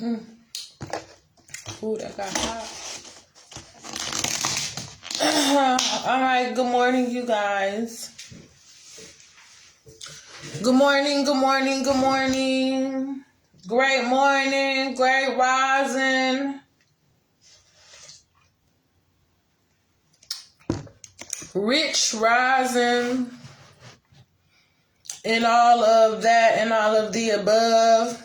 Ooh, that got hot. All right, good morning, you guys. Good morning, good morning, good morning. Great morning, great rising. Rich rising. And all of that and all of the above.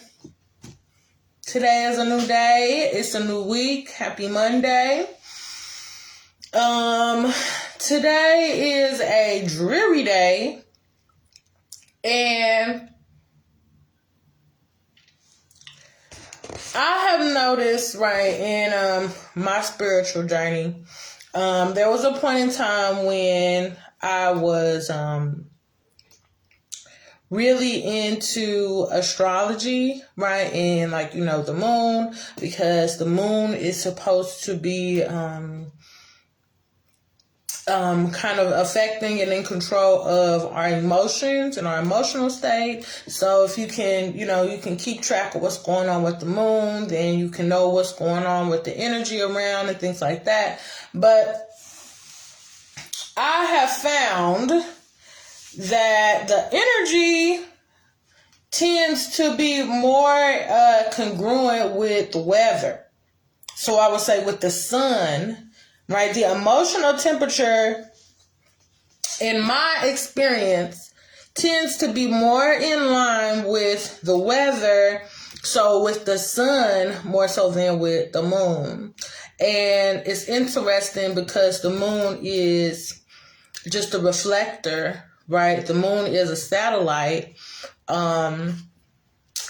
Today is a new day. It's a new week. Happy Monday. Today is a dreary day. And I have noticed, right, in my spiritual journey, there was a point in time when I was really into astrology, right? And like, the moon, because the moon is supposed to be kind of affecting and in control of our emotions and our emotional state. So if you can, you can keep track of what's going on with the moon, then you can know what's going on with the energy around and things like that. But I have found that the energy tends to be more congruent with the weather. So I would say with the sun, right? The emotional temperature, in my experience, tends to be more in line with the weather. So with the sun, more so than with the moon. And it's interesting because the moon is just a reflector, right? The moon is a satellite, and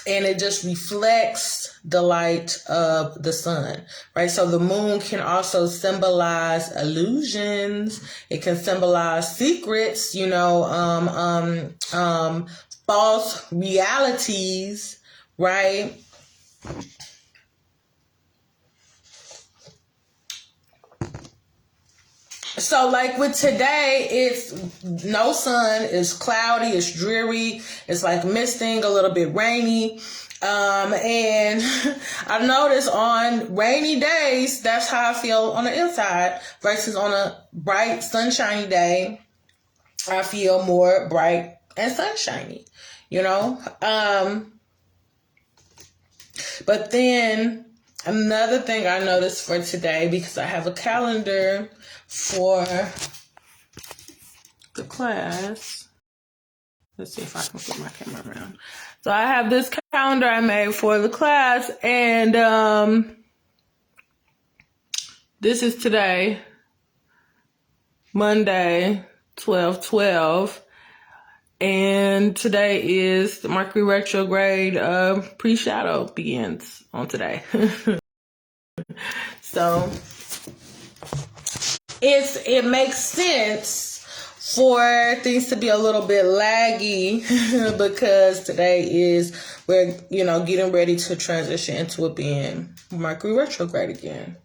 it just reflects the light of the sun, right? So the moon can also symbolize illusions. It can symbolize secrets, false realities, right? So like with today, it's no sun, it's cloudy, it's dreary, it's like misting, a little bit rainy. And I notice on rainy days, that's how I feel on the inside versus on a bright, sunshiny day, I feel more bright and sunshiny, But then another thing I noticed for today, because I have a calendar for the class. Let's see if I can flip my camera around. So I have this calendar I made for the class, and this is today, Monday, 12/12, and today is the Mercury retrograde pre-shadow begins on today. So it makes sense for things to be a little bit laggy because today is we're getting ready to transition into it being Mercury retrograde again.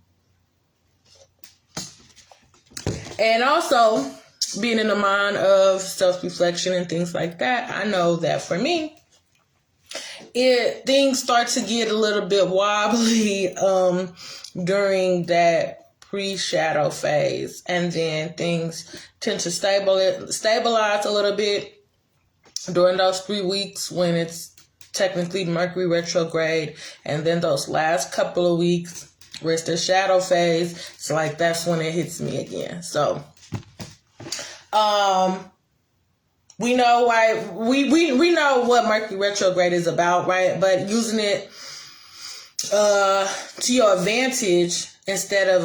And also being in the mind of self-reflection and things like that, I know that for me, things start to get a little bit wobbly during that pre-shadow phase, and then things tend to stabilize a little bit during those 3 weeks when it's technically Mercury retrograde, and then those last couple of weeks where it's the shadow phase, it's like that's when it hits me again. So we know why we know what Mercury retrograde is about, right? But using it to your advantage instead of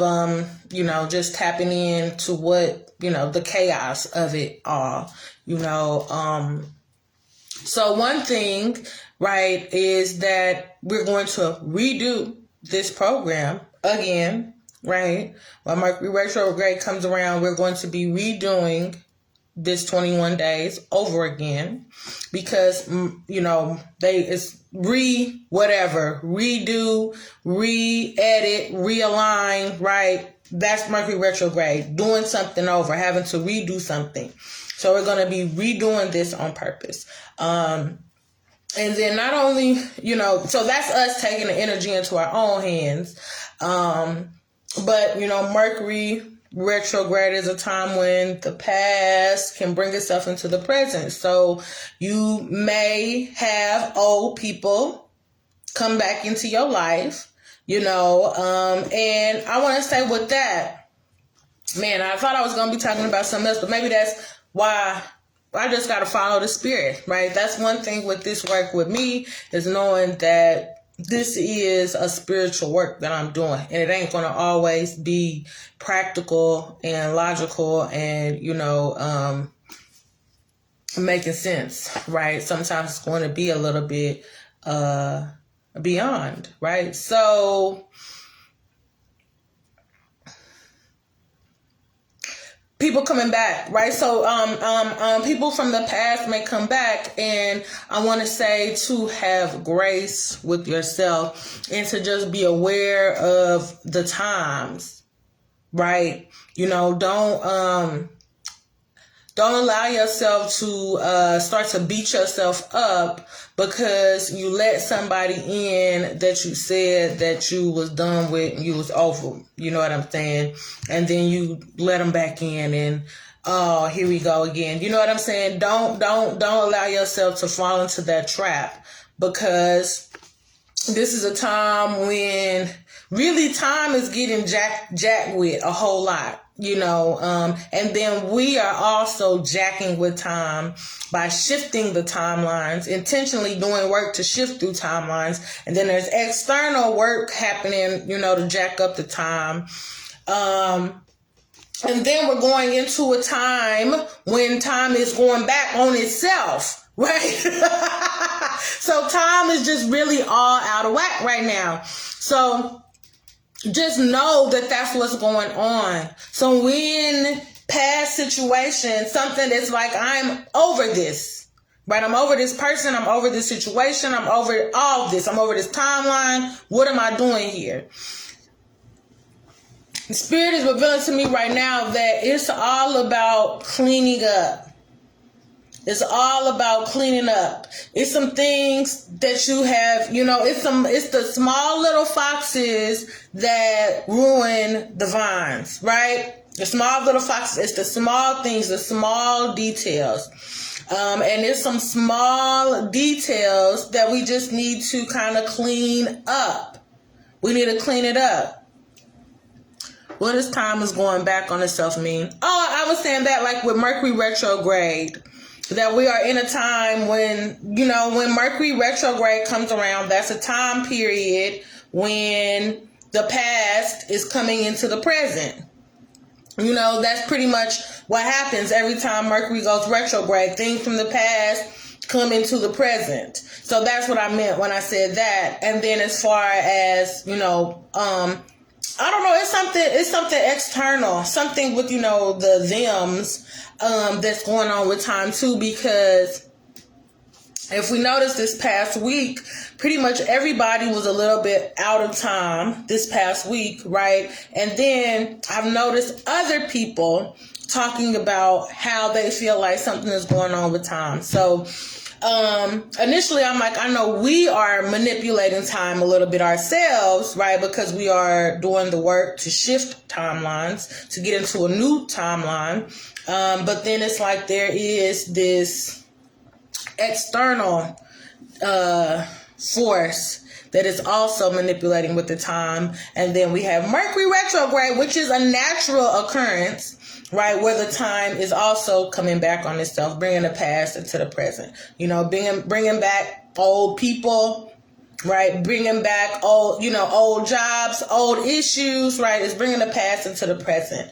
just tapping into what the chaos of it all. So one thing, right, is that we're going to redo this program again, right? When Mercury retrograde comes around, we're going to be redoing this 21 days over again because, it's redo, re-edit, realign, right? That's Mercury retrograde, doing something over, having to redo something. So we're going to be redoing this on purpose. And then not only, so that's us taking the energy into our own hands. But, Mercury retrograde is a time when the past can bring itself into the present. So you may have old people come back into your life, and I want to say with that, man, I thought I was going to be talking about something else, but maybe that's why I just got to follow the spirit, right? That's one thing with this work with me, is knowing that this is a spiritual work that I'm doing, and it ain't going to always be practical and logical and, making sense, right? Sometimes it's going to be a little bit beyond, right? So people coming back, right? So people from the past may come back, and I want to say to have grace with yourself and to just be aware of the times, right? Don't allow yourself to start to beat yourself up because you let somebody in that you said that you was done with and you was over. You know what I'm saying? And then you let them back in and, oh, here we go again. You know what I'm saying? Don't allow yourself to fall into that trap, because this is a time when really time is getting jacked with a whole lot. And then we are also jacking with time by shifting the timelines, intentionally doing work to shift through timelines. And then there's external work happening, to jack up the time. And then we're going into a time when time is going back on itself, right? So time is just really all out of whack right now. So just know that that's what's going on. So when past situations, something that's like, I'm over this, right? I'm over this person. I'm over this situation. I'm over all this. I'm over this timeline. What am I doing here? The Spirit is revealing to me right now that it's all about cleaning up. It's all about cleaning up. It's some things that you have, it's the small little foxes that ruin the vines, right? The small little foxes, it's the small things, the small details. And it's some small details that we just need to kind of clean up. We need to clean it up. What does time is going back on itself mean? Oh, I was saying that like with Mercury retrograde, that we are in a time when, when Mercury retrograde comes around, that's a time period when the past is coming into the present. That's pretty much what happens every time Mercury goes retrograde. Things from the past come into the present. So that's what I meant when I said that. And then as far as, I don't know, it's something external, something with, the thems that's going on with time too, because if we notice this past week, pretty much everybody was a little bit out of time this past week, right? And then I've noticed other people talking about how they feel like something is going on with time. So initially I'm like, I know we are manipulating time a little bit ourselves, right? Because we are doing the work to shift timelines, to get into a new timeline. But then it's like there is this external force that is also manipulating with the time. And then we have Mercury retrograde, which is a natural occurrence, right, where the time is also coming back on itself, bringing the past into the present. Bringing back old people, right, bringing back old jobs, old issues, right, it's bringing the past into the present.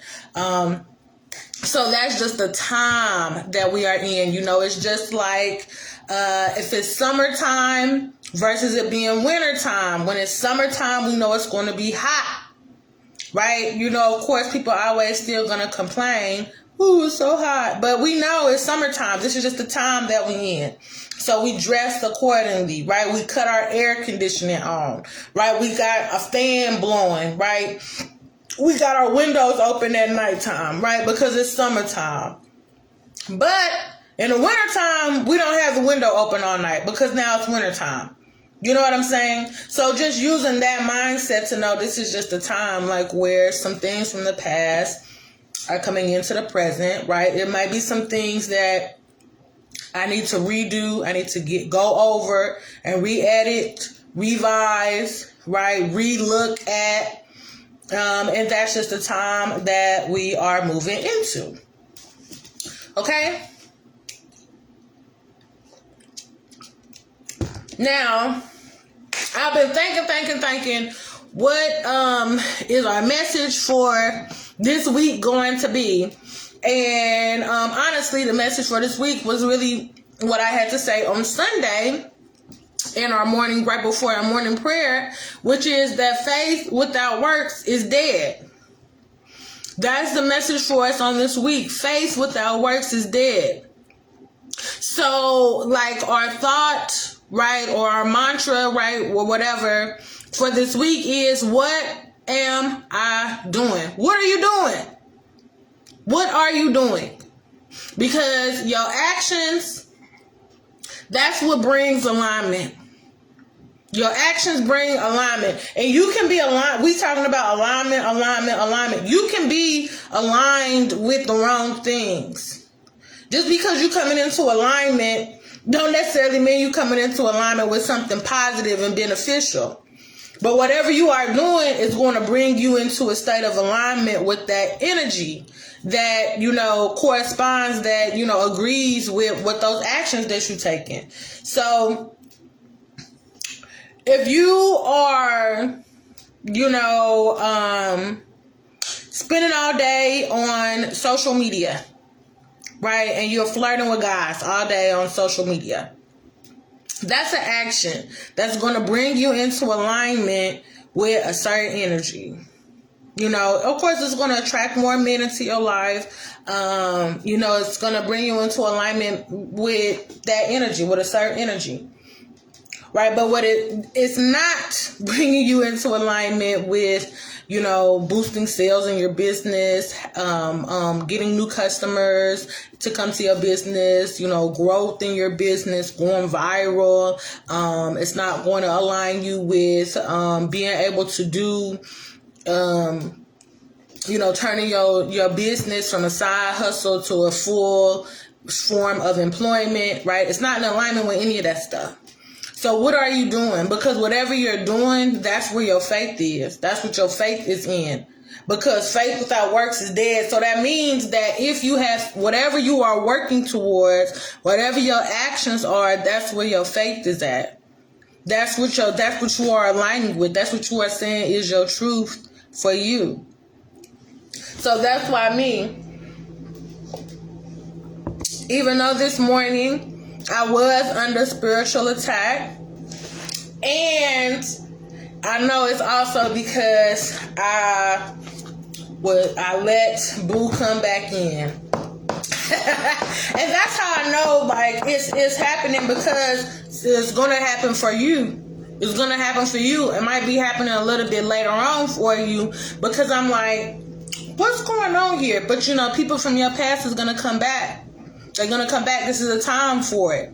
So that's just the time that we are in. It's just like if it's summertime versus it being wintertime. When it's summertime, we know it's going to be hot, right? Of course, people are always still going to complain, ooh, it's so hot. But we know it's summertime. This is just the time that we in. So we dress accordingly, right? We cut our air conditioning on, right? We got a fan blowing, right? We got our windows open at nighttime, right? Because it's summertime. But In the wintertime, we don't have the window open all night because now it's wintertime. You know what I'm saying? So just using that mindset to know this is just a time like where some things from the past are coming into the present, right? It might be some things that I need to redo. I need to go over and re-edit, revise, right? Re-look at. And that's just the time that we are moving into. Okay? Now, I've been thinking, what is our message for this week going to be? And honestly, the message for this week was really what I had to say on Sunday in our morning, right before our morning prayer, which is that faith without works is dead. That's the message for us on this week. Faith without works is dead. So, like our thought, right, or our mantra, right, or whatever for this week is, what am I doing? What are you doing? What are you doing? Because your actions, that's what brings alignment. Your actions bring alignment. And you can be aligned. We talking about alignment. You can be aligned with the wrong things. Just because you coming into alignment don't necessarily mean you coming into alignment with something positive and beneficial. But whatever you are doing is going to bring you into a state of alignment with that energy that, corresponds, that, agrees with what those actions that you're taking. So if you are, spending all day on social media, right, and you're flirting with guys all day on social media, that's an action that's going to bring you into alignment with a certain energy. Of course, it's going to attract more men into your life. It's going to bring you into alignment with that energy, with a certain energy. Right? But what it's not bringing you into alignment with, boosting sales in your business, getting new customers to come to your business, growth in your business, going viral. It's not going to align you with being able to do, turning your business from a side hustle to a full form of employment, right? It's not in alignment with any of that stuff. So what are you doing? Because whatever you're doing, that's where your faith is. That's what your faith is in. Because faith without works is dead. So that means that if you have whatever you are working towards, whatever your actions are, that's where your faith is at. That's what you are aligning with. That's what you are saying is your truth for you. So that's why even though this morning I was under spiritual attack, and I know it's also because I let Boo come back in. And that's how I know, like, it's happening, because it's going to happen for you. It's going to happen for you. It might be happening a little bit later on for you, because I'm like, what's going on here? But, people from your past is going to come back. They're going to come back. This is a time for it.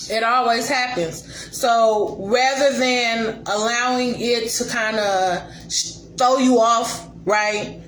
It always happens. So rather than allowing it to kind of throw you off, right?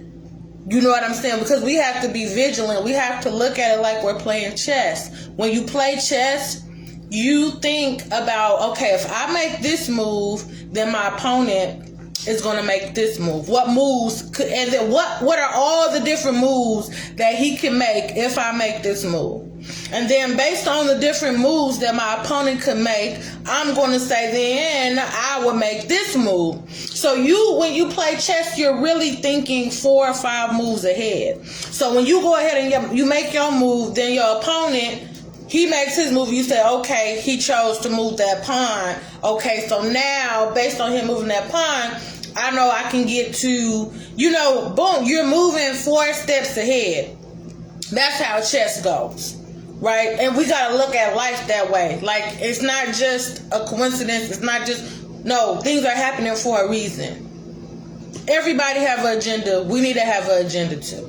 You know what I'm saying? Because we have to be vigilant. We have to look at it like we're playing chess. When you play chess, you think about, okay, if I make this move, then my opponent is going to make this move. What moves and then what are all the different moves that he can make if I make this move? And then based on the different moves that my opponent could make, I'm going to say then I will make this move. So when you play chess, you're really thinking 4 or 5 moves ahead. So when you go ahead and you make your move, then your opponent, he makes his move. You say, okay, he chose to move that pawn. Okay, so now, based on him moving that pawn, I know I can get to, boom, you're moving 4 steps ahead. That's how chess goes, right? And we got to look at life that way. Like, it's not just a coincidence. It's not just, no, things are happening for a reason. Everybody have an agenda. We need to have an agenda too.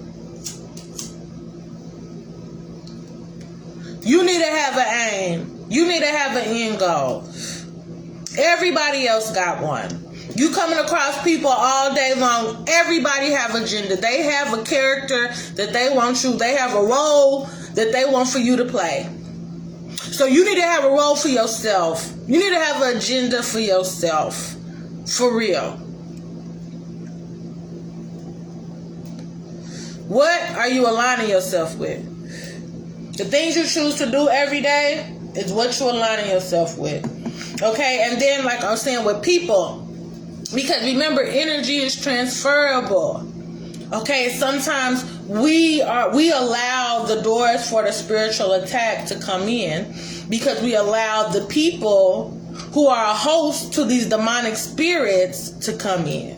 You need to have an aim. You need to have an end goal. Everybody else got one. You coming across people all day long. Everybody have agenda. They have a character that they want you. They have a role that they want for you to play. So you need to have a role for yourself. You need to have an agenda for yourself. For real. What are you aligning yourself with? The things you choose to do every day is what you're aligning yourself with. Okay, and then like I'm saying with people, because remember, energy is transferable. Okay, sometimes we allow the doors for the spiritual attack to come in because we allow the people who are a host to these demonic spirits to come in.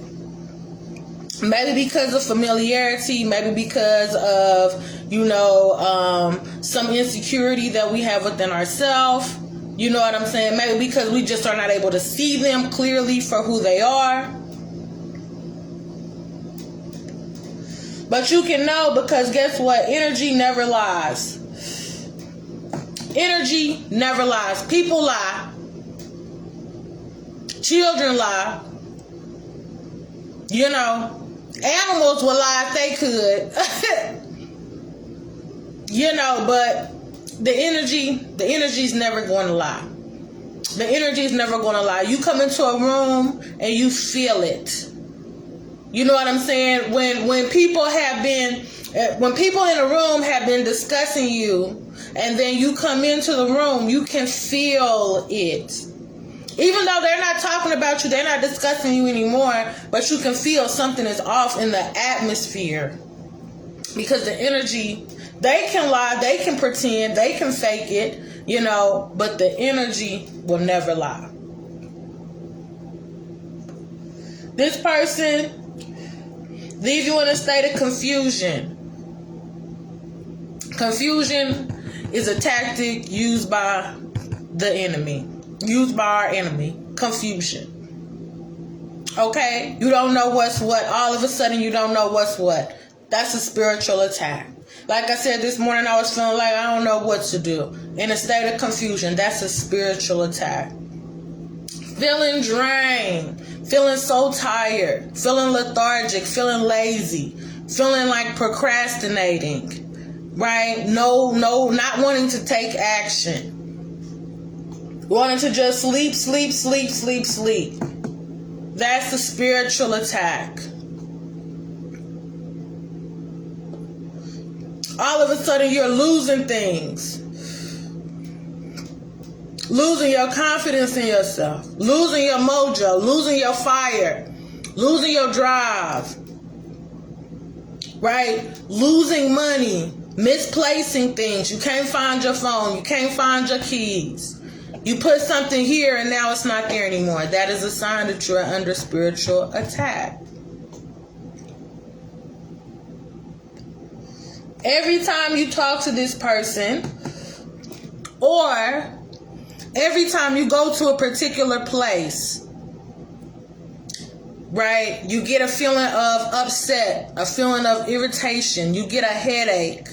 Maybe because of familiarity, maybe because of, some insecurity that we have within ourselves. You know what I'm saying? Maybe because we just are not able to see them clearly for who they are. But you can know, because guess what? Energy never lies. Energy never lies. People lie. Children lie. Animals would lie if they could. But the energy's never going to lie. The energy is never going to lie. You come into a room and you feel it. You know what I'm saying? When people in a room have been discussing you, and then you come into the room, you can feel it. Even though they're not talking about you, they're not discussing you anymore, but you can feel something is off in the atmosphere. Because the energy, they can lie, they can pretend, they can fake it, but the energy will never lie. This person leave you in a state of confusion. Confusion is a tactic used by the enemy. Used by our enemy. Confusion. Okay? You don't know what's what. All of a sudden you don't know what's what. That's a spiritual attack. Like I said this morning, I was feeling like I don't know what to do. In a state of confusion. That's a spiritual attack. Feeling drained. Feeling so tired. Feeling lethargic. Feeling lazy. Feeling like procrastinating. Right? No, not wanting to take action. Wanting to just sleep. That's a spiritual attack. All of a sudden you're losing things. Losing your confidence in yourself. Losing your mojo. Losing your fire. Losing your drive. Right? Losing money. Misplacing things. You can't find your phone. You can't find your keys. You put something here and now it's not there anymore. That is a sign that you're under spiritual attack. Every time you talk to this person, or every time you go to a particular place, right, you get a feeling of upset, a feeling of irritation, you get a headache.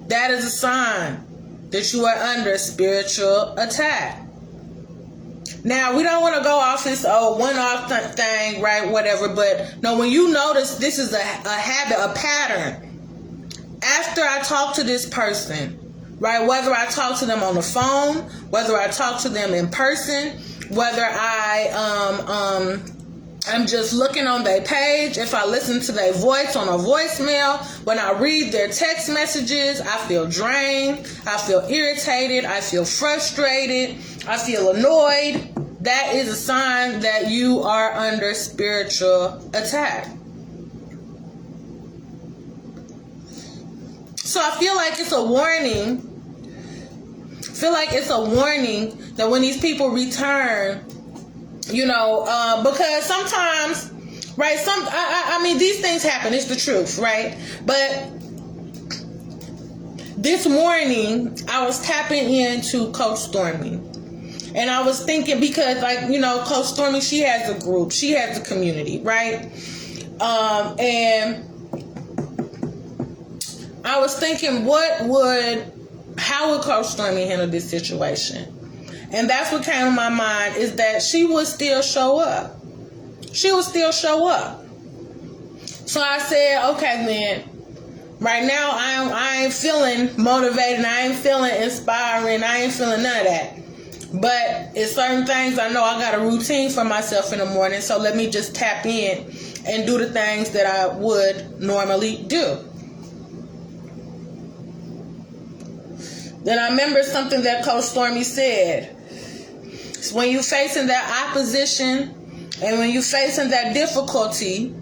That is a sign that you are under spiritual attack. Now, we don't want to go off this one-off thing, right, whatever, but no, when you notice this is a habit, a pattern, after I talk to this person, right, whether I talk to them on the phone, whether I talk to them in person, whether I'm just looking on their page, if I listen to their voice on a voicemail, when I read their text messages, I feel drained, I feel irritated, I feel frustrated, I feel annoyed. That is a sign that you are under spiritual attack. So I feel like it's a warning. That when these people return, because sometimes, right, I mean, these things happen, it's the truth, right? But this morning, I was tapping into Coach Stormy. And I was thinking, because, Coach Stormy, she has a group, she has a community, right? And I was thinking, how would Coach Stormy handle this situation? And that's what came to my mind, is that she would still show up. She would still show up. So I said, okay, then, right now I ain't feeling motivated, I ain't feeling inspiring, I ain't feeling none of that. But it's certain things I know I got a routine for myself in the morning, so let me just tap in and do the things that I would normally do. Then I remember something that Coach Stormy said. It's when you're facing that opposition and when you're facing that difficulty,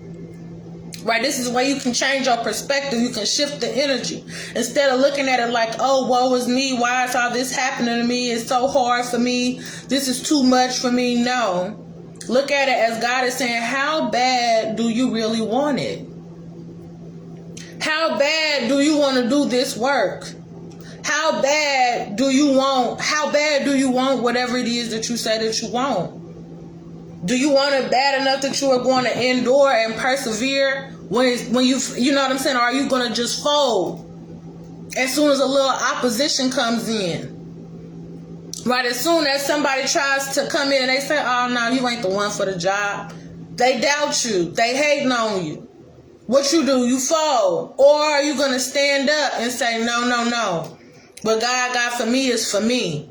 right, this is where you can change your perspective. You can shift the energy. Instead of looking at it like, oh, woe is me. Why is all this happening to me? It's so hard for me. This is too much for me. No. Look at it as God is saying, how bad do you really want it? How bad do you want to do this work? How bad do you want whatever it is that you say that you want? Do you want it bad enough that you are going to endure and persevere when you know what I'm saying? Or are you going to just fold as soon as a little opposition comes in? Right, as soon as somebody tries to come in and they say, oh, no, you ain't the one for the job. They doubt you. They hating on you. What you do? You fold. Or are you going to stand up and say, no. What God got for me is for me.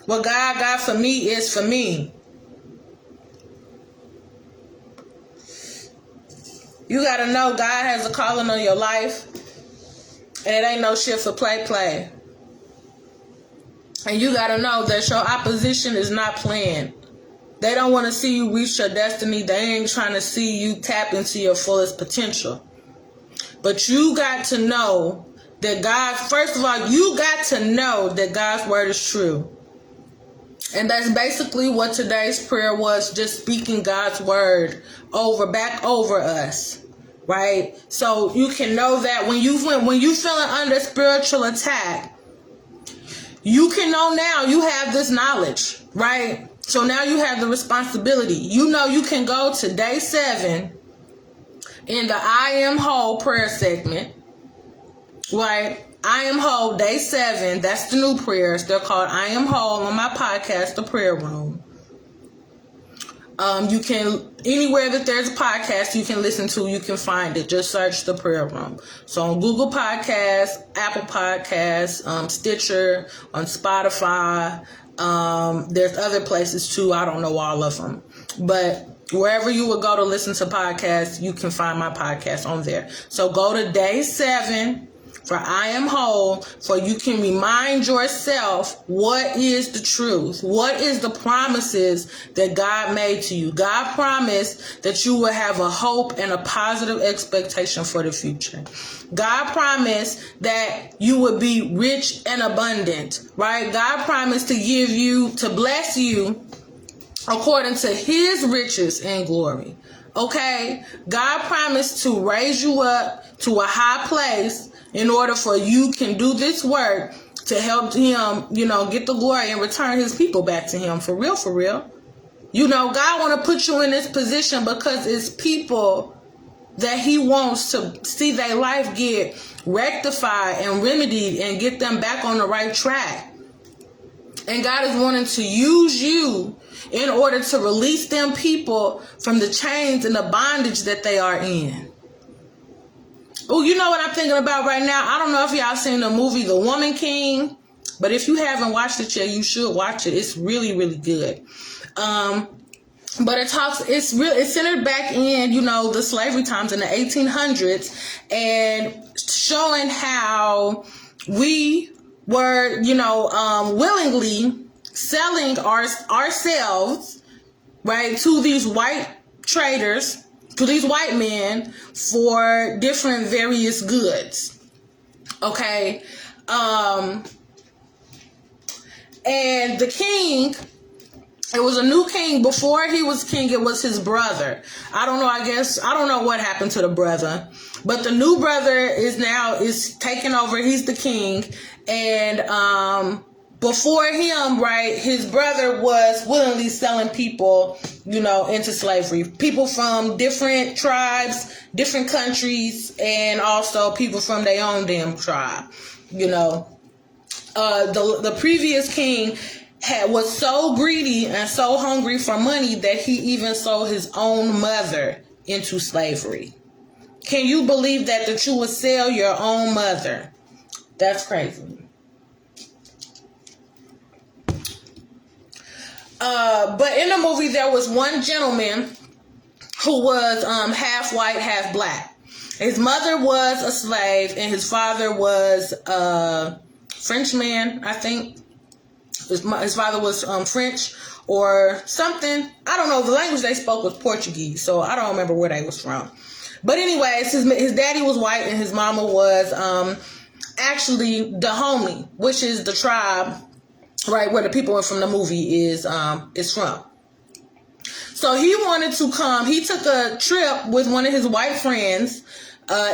What God got for me is for me. You got to know God has a calling on your life. And it ain't no shit for play. And you got to know that your opposition is not playing. They don't want to see you reach your destiny. They ain't trying to see you tap into your fullest potential. But you got to know that God, first of all, you got to know that God's word is true. And that's basically what today's prayer was, just speaking God's word back over us, right? So you can know that when you feeling under spiritual attack, you can know now you have this knowledge, right? So now you have the responsibility. You know you can go to day 7 in the I Am Whole prayer segment, right? I Am Whole, day 7. That's the new prayers. They're called I Am Whole on my podcast, The Prayer Room. You can, anywhere that there's a podcast you can listen to, you can find it. Just search The Prayer Room. So on Google Podcasts, Apple Podcasts, Stitcher, on Spotify. There's other places too. I don't know all of them. But wherever you would go to listen to podcasts, you can find my podcast on there. So go to day 7 for I Am Whole, so you can remind yourself what is the truth, what is the promises that God made to you. God promised that you will have a hope and a positive expectation for the future. God promised that you would be rich and abundant, right? God promised to bless you according to his riches and glory. Okay? God promised to raise you up to a high place in order for you can do this work to help him, get the glory and return his people back to him. For real, for real. God want to put you in this position because it's people that he wants to see their life get rectified and remedied and get them back on the right track. And God is wanting to use you in order to release them people from the chains and the bondage that they are in. Oh, you know what I'm thinking about right now? I don't know if y'all seen the movie The Woman King, but if you haven't watched it yet, you should watch it. It's really, really good. But it's centered back in, the slavery times in the 1800s and showing how we were, willingly selling ourselves, right, to these white traders, to these white men for different various goods. Okay. And the king, it was a new king. Before he was king, it was his brother. I don't know what happened to the brother, but the new brother is taking over. He's the king. And, before him, right, his brother was willingly selling people, into slavery. People from different tribes, different countries, and also people from their own damn tribe, the previous king was so greedy and so hungry for money that he even sold his own mother into slavery. Can you believe that you would sell your own mother? That's crazy. But in the movie, there was one gentleman who was half white, half black. His mother was a slave, and his father was a Frenchman, I think. His father was French or something. I don't know. The language they spoke was Portuguese, so I don't remember where they was from. But anyways, his daddy was white, and his mama was actually Dahomey, which is the tribe, right, where the people from the movie is from. So he wanted to come. He took a trip with one of his white friends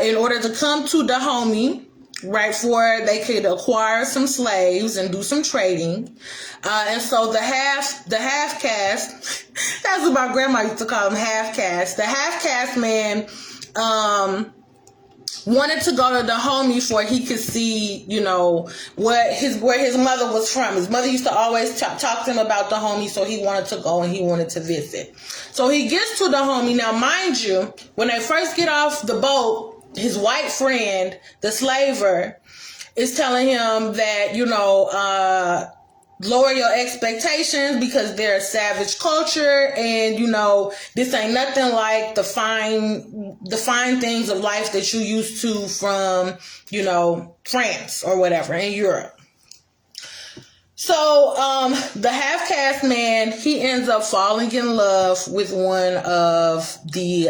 in order to come to Dahomey, right, for they could acquire some slaves and do some trading. And so the half caste, that's what my grandma used to call them, half caste. The half caste man wanted to go to Dahomey for he could see, you know, where his mother was from. His mother used to always talk to him about Dahomey, so he wanted to go and he wanted to visit. So he gets to Dahomey. Now, mind you, when they first get off the boat, his white friend, the slaver, is telling him that, you know, lower your expectations because they're a savage culture, and, you know, this ain't nothing like the fine things of life that you used to from, you know, France or whatever in Europe. So the half-caste man, he ends up falling in love with one of the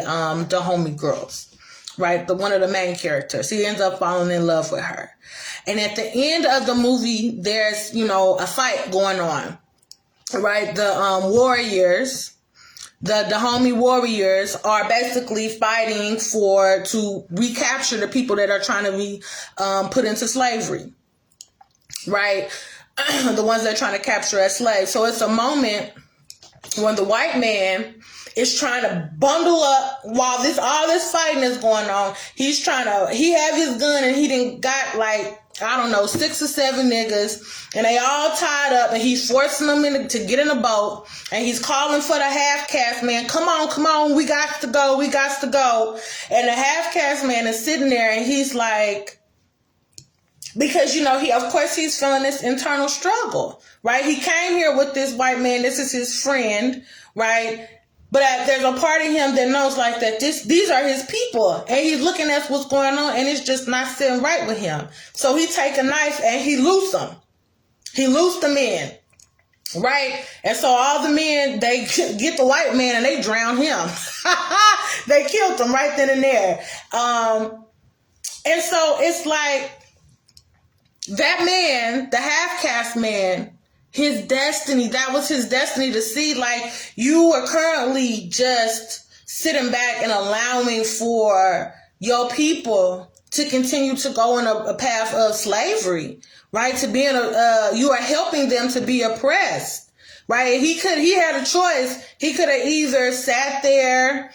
Dahomey girls, right? One of the main characters. He ends up falling in love with her. And at the end of the movie, there's, you know, a fight going on, right? The warriors, the Dahomey warriors are basically fighting to recapture the people that are trying to be put into slavery, right? The ones that are trying to capture as slaves. So it's a moment when the white man is trying to bundle up while all this fighting is going on. He have his gun, and he done got like, I don't know, 6 or 7 niggas, and they all tied up, and he's forcing them to get in a boat, and he's calling for the half-caste man, come on, we got to go. And the half-caste man is sitting there, and he's like, because, you know, he's feeling this internal struggle, right? He came here with this white man, this is his friend, right? But there's a part of him that knows like that these are his people, and he's looking at what's going on, and it's just not sitting right with him. So he take a knife and he loosed them. He loosed the men, right? And so all the men, they get the white man and they drown him. They killed him right then and there. And so it's like that man, the half-caste man, that was his destiny to see, like, you are currently just sitting back and allowing for your people to continue to go in a path of slavery, right? To being you are helping them to be oppressed, right? He had a choice. He could have either sat there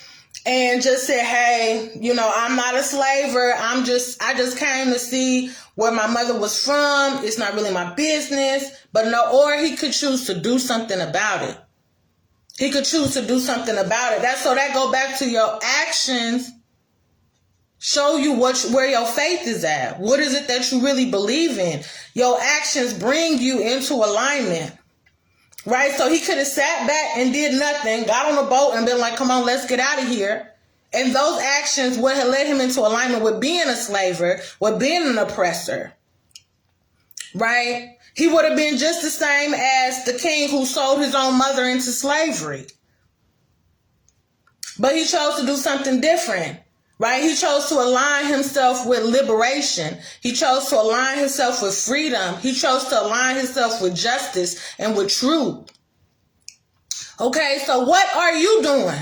and just said, hey, you know, I'm not a slaver. I just came to see where my mother was from. It's not really my business. But no, or he could choose to do something about it. That go back to your actions. Show you where your faith is at. What is it that you really believe in? Your actions bring you into alignment. Right? So he could have sat back and did nothing, got on a boat and been like, come on, let's get out of here. And those actions would have led him into alignment with being a slaver, with being an oppressor. Right? He would have been just the same as the king who sold his own mother into slavery. But he chose to do something different. Right? He chose to align himself with liberation. He chose to align himself with freedom. He chose to align himself with justice and with truth. Okay, so what are you doing?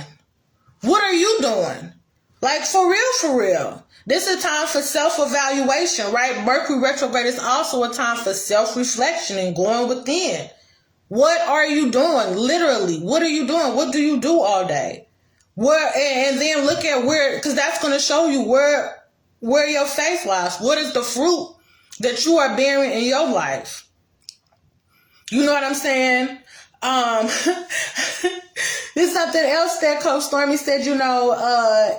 What are you doing? Like, for real. This is a time for self-evaluation, right? Mercury retrograde is also a time for self-reflection and going within. What are you doing? Literally, what are you doing? What do you do all day? And then look at because that's going to show you where your faith lies. What is the fruit that you are bearing in your life. You know what I'm saying? There's something else that Coach Stormy said,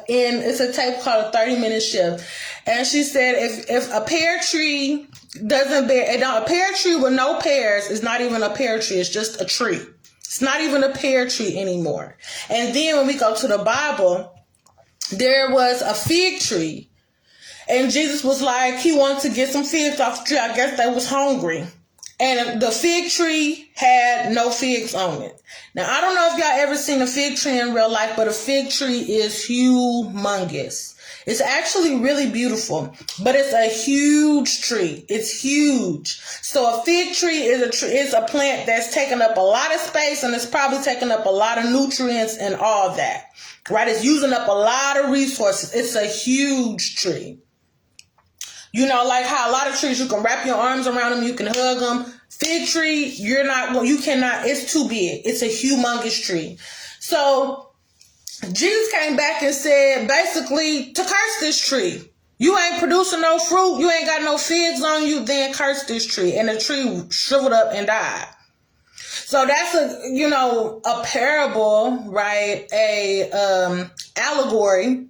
it's a tape called A 30-Minute Shift. And she said if a pear tree doesn't bear, a pear tree with no pears is not even a pear tree, it's just a tree. It's not even a pear tree anymore. And then when we go to the Bible, there was a fig tree. And Jesus was like, he wanted to get some figs off the tree. I guess they was hungry. And the fig tree had no figs on it. Now, I don't know if y'all ever seen a fig tree in real life, but a fig tree is humongous. It's actually really beautiful, but it's a huge tree. It's huge. So a fig tree is a plant that's taking up a lot of space, and it's probably taking up a lot of nutrients and all that, right? It's using up a lot of resources. It's a huge tree. Like how a lot of trees, you can wrap your arms around them, you can hug them. Fig tree, you cannot, it's too big. It's a humongous tree. So Jesus came back and said, basically, to curse this tree. You ain't producing no fruit, you ain't got no figs on you, then curse this tree. And the tree shriveled up and died. So that's a parable, right? Allegory,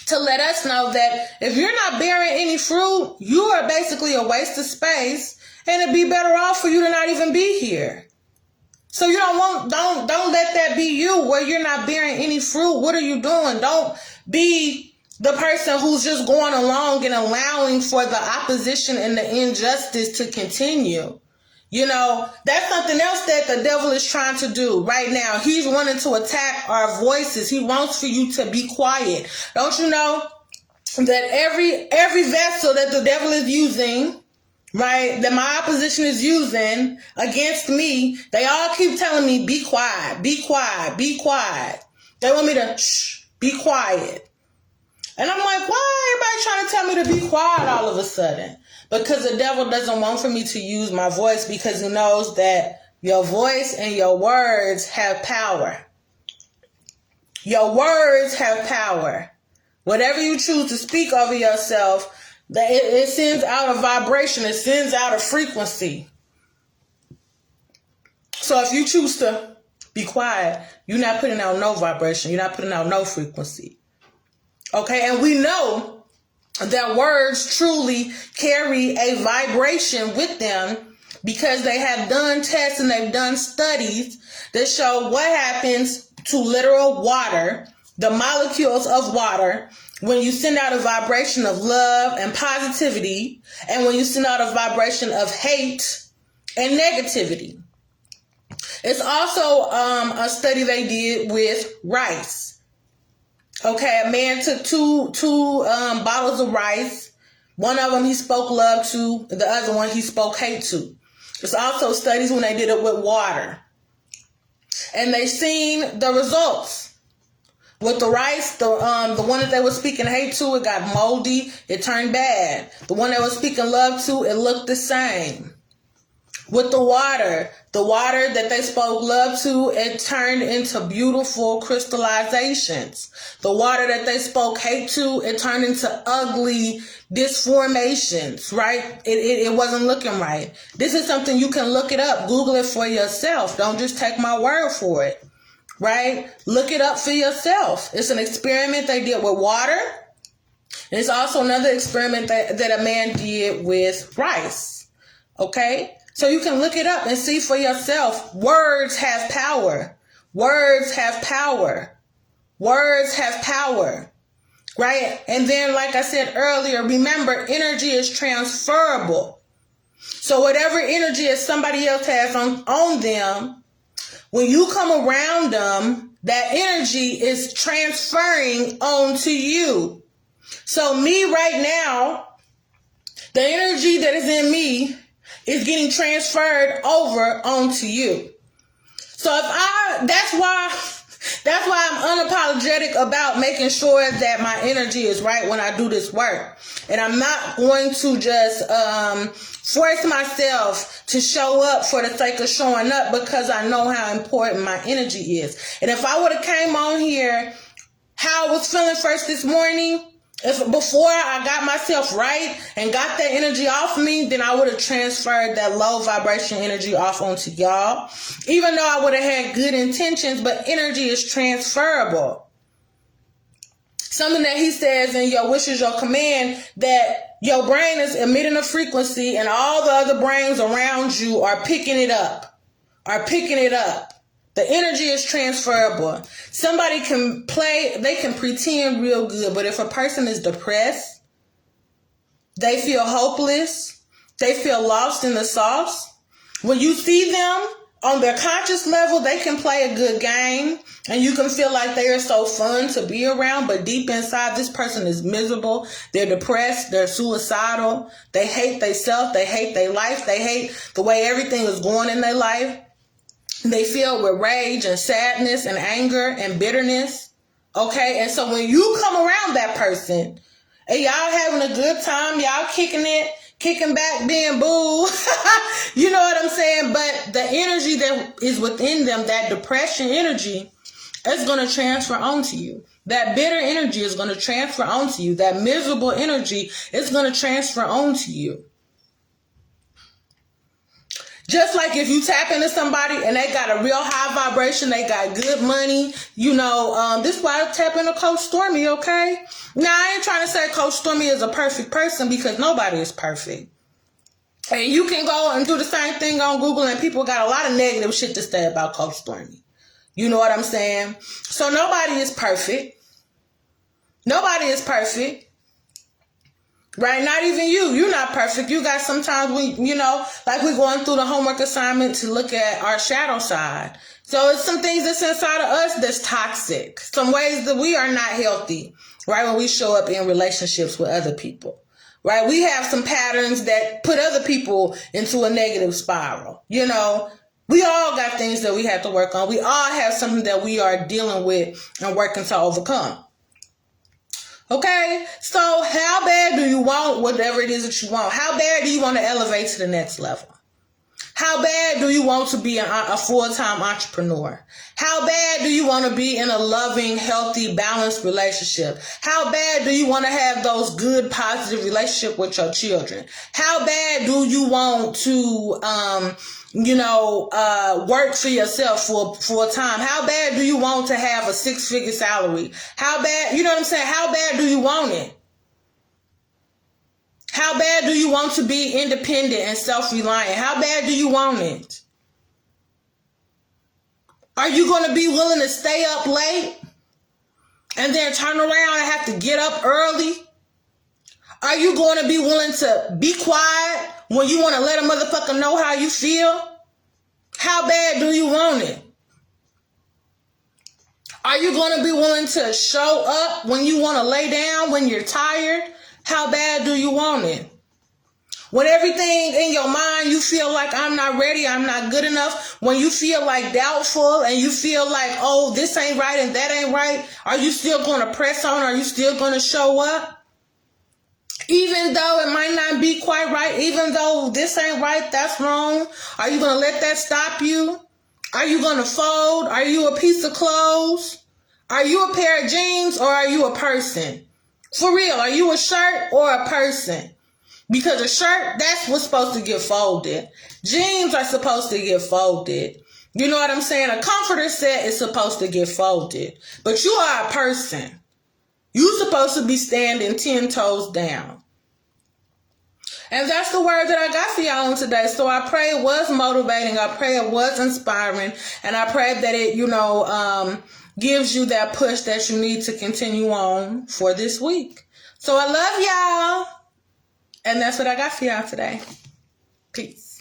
to let us know that if you're not bearing any fruit, you are basically a waste of space, and it'd be better off for you to not even be here. So you don't let that be you where you're not bearing any fruit. What are you doing? Don't be the person who's just going along and allowing for the opposition and the injustice to continue. That's something else that the devil is trying to do right now. He's wanting to attack our voices. He wants for you to be quiet. Don't you know that every vessel that the devil is using, right, that my opposition is using against me, they all keep telling me, be quiet, be quiet, be quiet. They want me to be quiet. And I'm like, why everybody trying to tell me to be quiet all of a sudden? Because the devil doesn't want for me to use my voice, because he knows that your voice and your words have power. Your words have power. Whatever you choose to speak over yourself, it sends out a vibration. It sends out a frequency. So if you choose to be quiet, you're not putting out no vibration. You're not putting out no frequency. Okay, and we know that words truly carry a vibration with them, because they have done tests and they've done studies that show what happens to literal water, the molecules of water, when you send out a vibration of love and positivity, and when you send out a vibration of hate and negativity. It's also a study they did with rice. Okay, a man took two bottles of rice. One of them he spoke love to, the other one he spoke hate to. There's also studies when they did it with water. And they seen the results. With the rice, the one that they were speaking hate to, it got moldy, it turned bad. The one they were speaking love to, it looked the same. With the water that they spoke love to, it turned into beautiful crystallizations. The water that they spoke hate to, it turned into ugly disformations, right? It wasn't looking right. This is something you can look it up. Google it for yourself. Don't just take my word for it, right? Look it up for yourself. It's an experiment they did with water. And it's also another experiment that a man did with rice, okay? So you can look it up and see for yourself. Words have power. Words have power. Words have power. Right? And then, like I said earlier, remember, energy is transferable. So whatever energy that somebody else has on them, when you come around them, that energy is transferring onto you. So me right now, the energy that is in me is getting transferred over onto you. So that's why I'm unapologetic about making sure that my energy is right when I do this work. And I'm not going to just force myself to show up for the sake of showing up, because I know how important my energy is. And if I would have came on here how I was feeling first this morning, If before I got myself right and got that energy off me, then I would have transferred that low vibration energy off onto y'all. Even though I would have had good intentions, but energy is transferable. Something that he says in Your Wish Is Your Command, that your brain is emitting a frequency and all the other brains around you are picking it up. The energy is transferable. Somebody can they can pretend real good, but if a person is depressed, they feel hopeless, they feel lost in the sauce, when you see them on their conscious level, they can play a good game and you can feel like they are so fun to be around, but deep inside, this person is miserable, they're depressed, they're suicidal, they hate themselves, they hate their life, they hate the way everything is going in their life. They feel with rage and sadness and anger and bitterness. Okay, and so when you come around that person and y'all having a good time, y'all kicking it, kicking back, being boo, you know what I'm saying? But the energy that is within them, that depression energy, is going to transfer onto you. That bitter energy is going to transfer onto you. That miserable energy is going to transfer onto you. Just like if you tap into somebody and they got a real high vibration, they got good money, this is why I tap into Coach Stormy, okay? Now, I ain't trying to say Coach Stormy is a perfect person, because nobody is perfect. And you can go and do the same thing on Google and people got a lot of negative shit to say about Coach Stormy. You know what I'm saying? So nobody is perfect. Nobody is perfect. Right? Not even you. You're not perfect. You got sometimes like we're going through the homework assignment to look at our shadow side. So it's some things that's inside of us that's toxic. Some ways that we are not healthy, right? When we show up in relationships with other people, right? We have some patterns that put other people into a negative spiral. We all got things that we have to work on. We all have something that we are dealing with and working to overcome. Okay, so how bad do you want whatever it is that you want? How bad do you want to elevate to the next level? How bad do you want to be a full-time entrepreneur? How bad do you want to be in a loving, healthy, balanced relationship? How bad do you want to have those good, positive relationships with your children? How bad do you want to, work for yourself for a time? How bad do you want to have a 6-figure salary? How bad, you know what I'm saying? How bad do you want it? How bad do you want to be independent and self-reliant? How bad do you want it? Are you going to be willing to stay up late and then turn around and have to get up early? Are you going to be willing to be quiet when you want to let a motherfucker know how you feel? How bad do you want it? Are you going to be willing to show up when you want to lay down, when you're tired? How bad do you want it? When everything in your mind, you feel like I'm not ready, I'm not good enough. When you feel like doubtful and you feel like, oh, this ain't right and that ain't right. Are you still going to press on? Are you still going to show up? Even though it might not be quite right, even though this ain't right, that's wrong. Are you going to let that stop you? Are you going to fold? Are you a piece of clothes? Are you a pair of jeans or are you a person? For real, are you a shirt or a person? Because a shirt, that's what's supposed to get folded. Jeans are supposed to get folded. You know what I'm saying? A comforter set is supposed to get folded. But you are a person. You're supposed to be standing 10 toes down. And that's the word that I got for y'all on today. So I pray it was motivating. I pray it was inspiring. And I pray that it, gives you that push that you need to continue on for this week. So I love y'all. And that's what I got for y'all today. Peace.